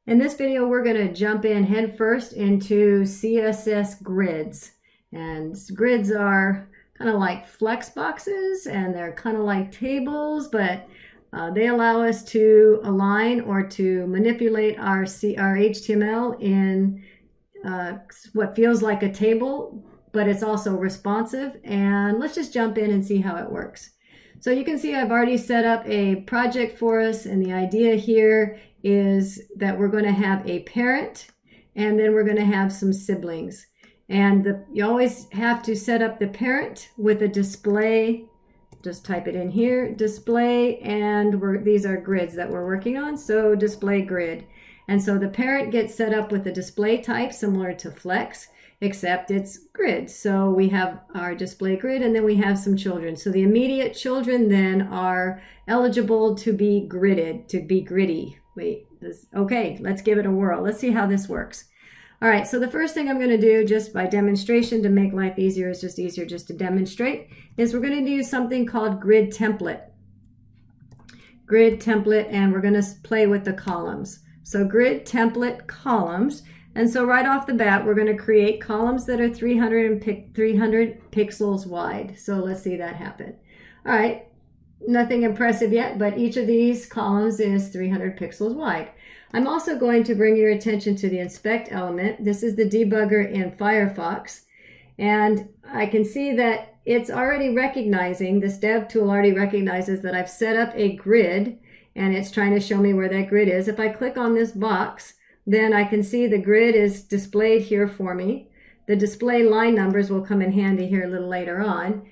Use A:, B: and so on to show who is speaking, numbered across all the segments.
A: In this video, we're going to jump in head first into CSS Grids. And grids are kind of like flex boxes, and they're kind of like tables, but they allow us to align or to manipulate our HTML in what feels like a table, but it's also responsive. And let's just jump in and see how it works. So you can see I've already set up a project for us, and the idea here is that we're going to have a parent, and then we're going to have some siblings. And you always have to set up the parent with a display. Just type it in here, display, and these are grids that we're working on, so display grid. And so the parent gets set up with a display type similar to Flex, except it's grid. So we have our display grid, and then we have some children. So the immediate children then are eligible to be gridded, to be gritty. Okay, let's give it a whirl. Let's see how this works. All right, so the first thing I'm going to do, just by demonstration to make life easier, is just easier just to demonstrate, is we're going to use something called grid template. Grid template, and we're going to play with the columns. So grid template columns. And so right off the bat, we're going to create columns that are 300 pixels wide. So let's see that happen. All right, nothing impressive yet, but each of these columns is 300 pixels wide. I'm also going to bring your attention to the inspect element. This is the debugger in Firefox. And I can see that it's already recognizing, this dev tool already recognizes that I've set up a grid, and it's trying to show me where that grid is. If I click on this box, then I can see the grid is displayed here for me. The display line numbers will come in handy here a little later on,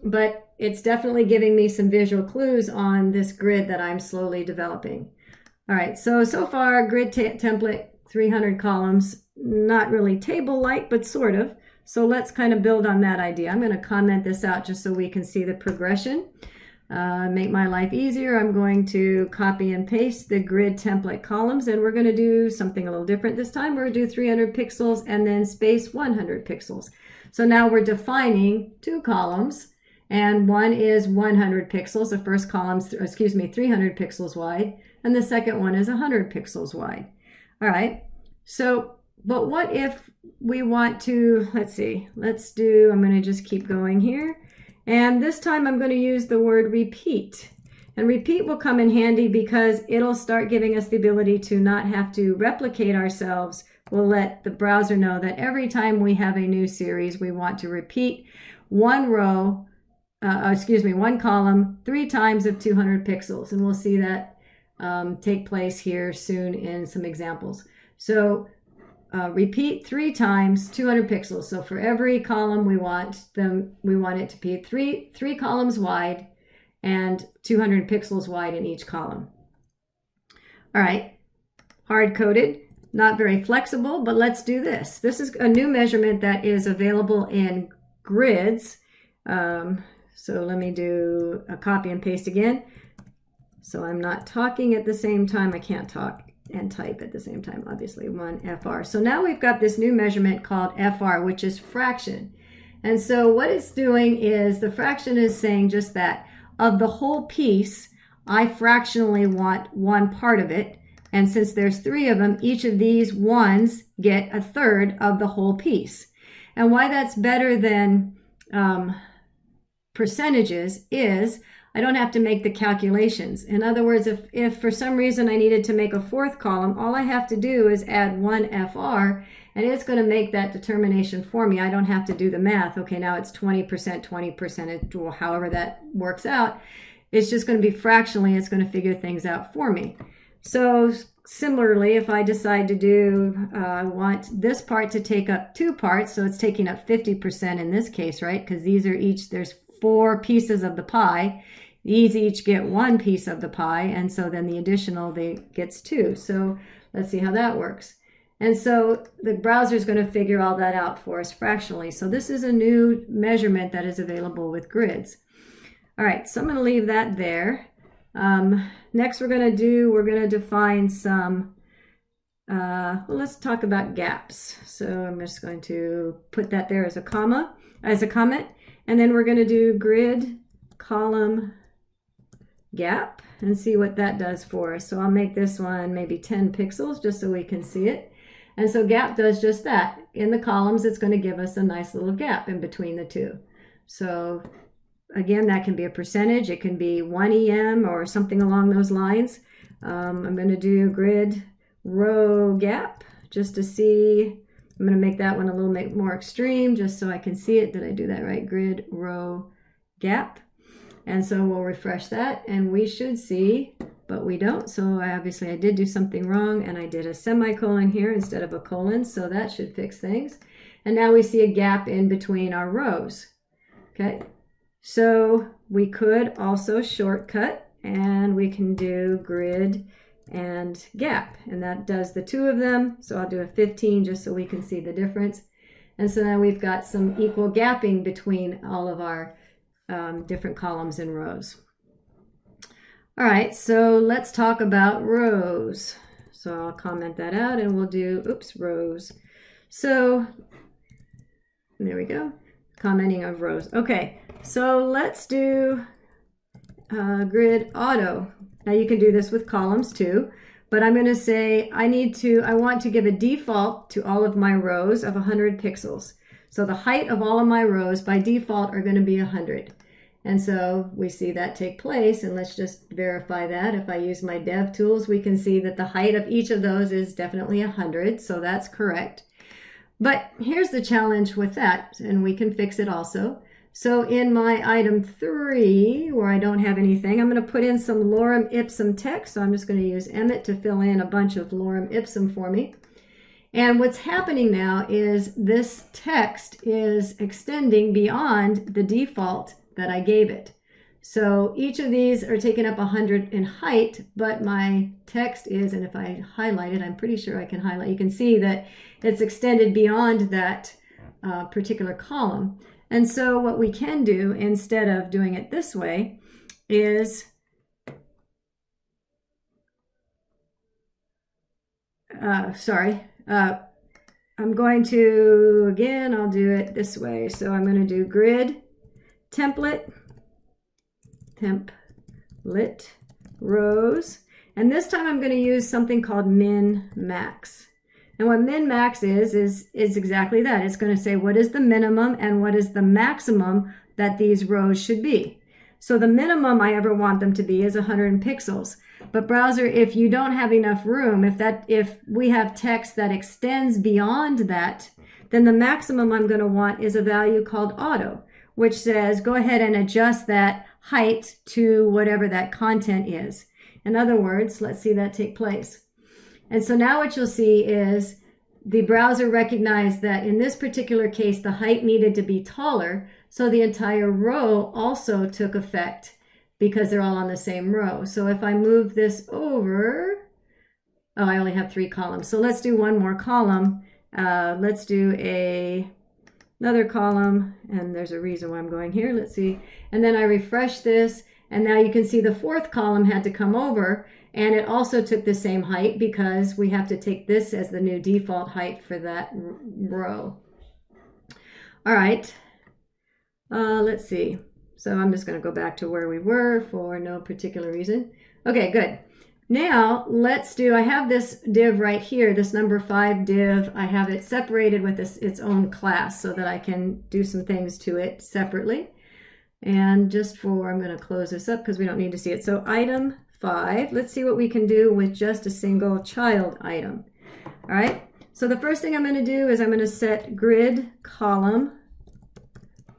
A: but it's definitely giving me some visual clues on this grid that I'm slowly developing. All right, so far grid template, 300 columns, not really table-like, but sort of. So let's kind of build on that idea. I'm going to comment this out just so we can see the progression. Make my life easier, I'm going to copy and paste the grid template columns, and we're going to do something a little different this time. We're going to do 300 pixels and then space 100 pixels. So now we're defining two columns, and one is 100 pixels. The first column's, 300 pixels wide, and the second one is 100 pixels wide. All right, so, but what if we want to, I'm going to just keep going here. And this time I'm going to use the word repeat. And repeat will come in handy because it'll start giving us the ability to not have to replicate ourselves. We'll let the browser know that every time we have a new series, we want to repeat one column 3 times of 200 pixels. And we'll see that take place here soon in some examples. So repeat 3 times 200 pixels. So for every column we want it to be three columns wide and 200 pixels wide in each column. All right, hard-coded, not very flexible, but let's do this. This is a new measurement that is available in grids. So let me do a copy and paste again. So I'm not talking at the same time. I can't talk and type at the same time, obviously, 1 FR. So now we've got this new measurement called FR, which is fraction. And so what it's doing is the fraction is saying just that. Of the whole piece, I fractionally want one part of it. And since there's 3 of them, each of these ones get a third of the whole piece. And why that's better than percentages is I don't have to make the calculations. In other words, if for some reason I needed to make a 4th column, all I have to do is add 1 FR, and it's going to make that determination for me. I don't have to do the math. Okay, now it's 20%, 20%, or however that works out. It's just going to be fractionally, it's going to figure things out for me. So similarly, if I decide to do, I want this part to take up 2 parts, so it's taking up 50% in this case, right? Because these are there's 4 pieces of the pie. These each get 1 piece of the pie, and so then the additional gets 2. So let's see how that works. And so the browser is going to figure all that out for us fractionally. So this is a new measurement that is available with grids. All right, so I'm going to leave that there. Next we're going to define some, well, let's talk about gaps. So I'm just going to put that there as a comment, and then we're going to do grid column gap and see what that does for us. So I'll make this one maybe 10 pixels just so we can see it. And so gap does just that. In the columns, it's going to give us a nice little gap in between the two. So again, that can be a percentage. It can be 1 EM or something along those lines. I'm going to do grid row gap just to see. I'm going to make that one a little bit more extreme just so I can see it. Did I do that right? Grid row gap. And so we'll refresh that and we should see, but we don't. So obviously I did do something wrong and I did a semicolon here instead of a colon. So that should fix things. And now we see a gap in between our rows. Okay. So we could also shortcut and we can do grid and gap, and that does the two of them. So I'll do a 15 just so we can see the difference. And so now we've got some equal gapping between all of our different columns and rows. All right, so let's talk about rows. So I'll comment that out and we'll do, rows. So there we go, commenting of rows. Okay, so let's do grid auto. Now you can do this with columns too, but I'm going to say I want to give a default to all of my rows of 100 pixels. So the height of all of my rows by default are going to be 100. And so we see that take place, and let's just verify that. If I use my dev tools, we can see that the height of each of those is definitely 100, so that's correct. But here's the challenge with that, and we can fix it also. So in my item 3, where I don't have anything, I'm going to put in some lorem ipsum text. So I'm just going to use Emmet to fill in a bunch of lorem ipsum for me. And what's happening now is this text is extending beyond the default that I gave it. So each of these are taking up 100 in height, but my text is, and if I highlight it, I'm pretty sure I can highlight, you can see that it's extended beyond that particular column. And so what we can do instead of doing it this way is I'm going to, again, I'll do it this way. So I'm going to do grid, template, rows. And this time I'm going to use something called MinMax. And what MinMax is exactly that. It's going to say what is the minimum and what is the maximum that these rows should be. So the minimum I ever want them to be is 100 pixels. But browser, if you don't have enough room, if we have text that extends beyond that, then the maximum I'm going to want is a value called auto, which says go ahead and adjust that height to whatever that content is. In other words, let's see that take place. And so now what you'll see is the browser recognized that in this particular case, the height needed to be taller. So the entire row also took effect because they're all on the same row. So if I move this over, oh, I only have 3 columns. So let's do one more column. Let's do another column. And there's a reason why I'm going here. Let's see. And then I refresh this. And now you can see the 4th column had to come over. And it also took the same height because we have to take this as the new default height for that row. All right, let's see. So I'm just going to go back to where we were for no particular reason. Okay, good. Now let's do, I have this div right here, this number 5 div. I have it separated with its own class so that I can do some things to it separately. And just for, I'm going to close this up because we don't need to see it. So item 5, let's see what we can do with just a single child item. All right, so the first thing I'm going to do is I'm going to set grid column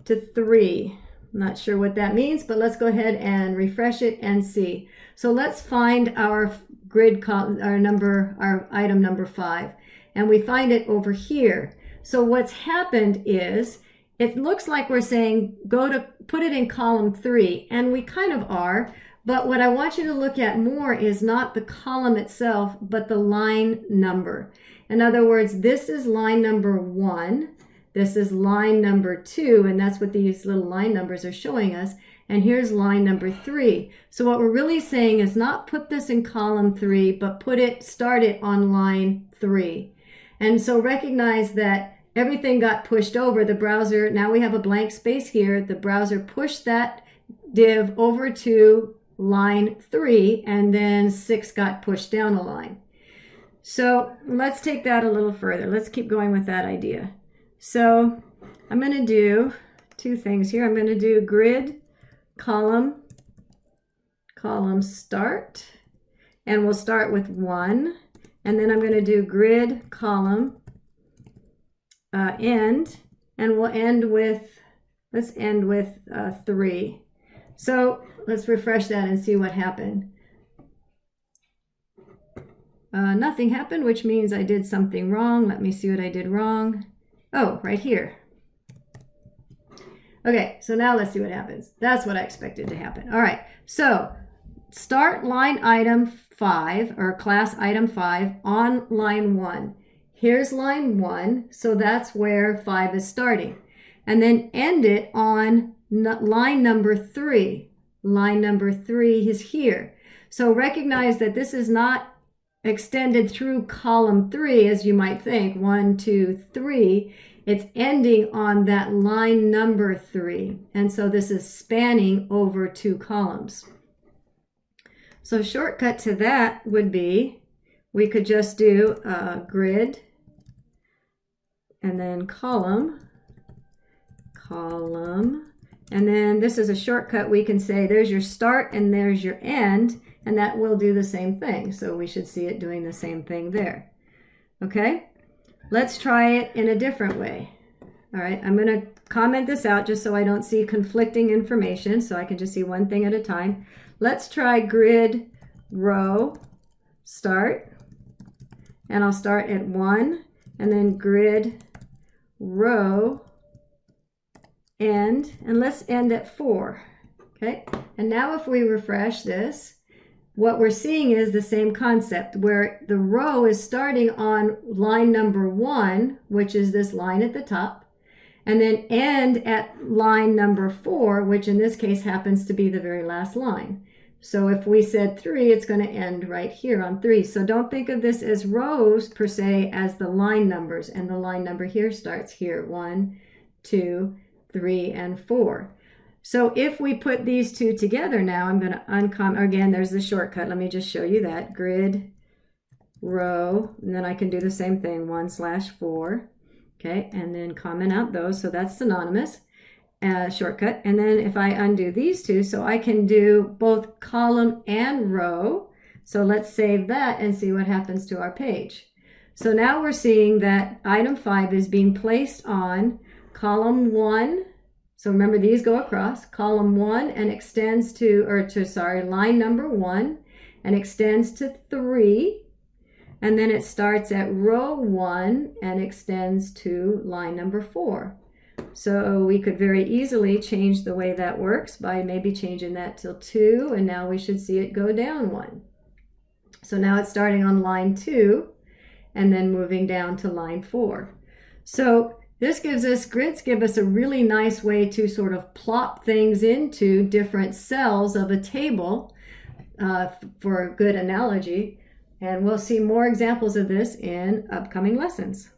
A: to 3. I'm not sure what that means, but let's go ahead and refresh it and see. So let's find our grid column, our item number 5, and we find it over here. So what's happened is it looks like we're saying go to put it in column 3, and we kind of are. But what I want you to look at more is not the column itself, but the line number. In other words, this is line number 1. This is line number 2, and that's what these little line numbers are showing us. And here's line number 3. So what we're really saying is not put this in column 3, but start it on line 3. And so recognize that everything got pushed over. The browser, now we have a blank space here. The browser pushed that div over to line 3, and then 6 got pushed down a line. So let's take that a little further. Let's keep going with that idea. So I'm going to do two things here. I'm going to do grid column start, and we'll start with 1, and then I'm going to do grid column end, and we'll end with, let's end with 3. So let's refresh that and see what happened. Nothing happened, which means I did something wrong. Let me see what I did wrong. Oh, right here. Okay, so now let's see what happens. That's what I expected to happen. All right, so start line item 5, or class item 5, on line 1. Here's line 1, so that's where 5 is starting. And then end it on line number 3. Line number 3 is here. So recognize that this is not extended through column 3 as you might think, 1, 2, 3. It's ending on that line number 3. And so this is spanning over 2 columns. So shortcut to that would be, we could just do grid and then column, and then this is a shortcut. We can say there's your start and there's your end, and that will do the same thing. So we should see it doing the same thing there. Okay, let's try it in a different way. All right, I'm going to comment this out just so I don't see conflicting information, so I can just see one thing at a time. Let's try grid row start, and I'll start at 1, and then grid row end, and let's end at 4. Okay, and now if we refresh this, what we're seeing is the same concept, where the row is starting on line number 1, which is this line at the top, and then end at line number 4, which in this case happens to be the very last line. So if we said 3, it's going to end right here on 3. So don't think of this as rows per se, as the line numbers, and the line number here starts here, 1, 2, 3, and 4. So if we put these two together now, I'm going to uncomment, again, there's the shortcut. Let me just show you that. Grid, row, and then I can do the same thing, 1/4. Okay, and then comment out those. So that's synonymous, shortcut. And then if I undo these two, so I can do both column and row. So let's save that and see what happens to our page. So now we're seeing that item 5 is being placed on column 1. So remember, these go across column 1 and extends to, line number 1 and extends to 3. And then it starts at row 1 and extends to line number 4. So we could very easily change the way that works by maybe changing that till 2, and now we should see it go down 1. So now it's starting on line 2 and then moving down to line 4. So this grids give us a really nice way to sort of plop things into different cells of a table for a good analogy. And we'll see more examples of this in upcoming lessons.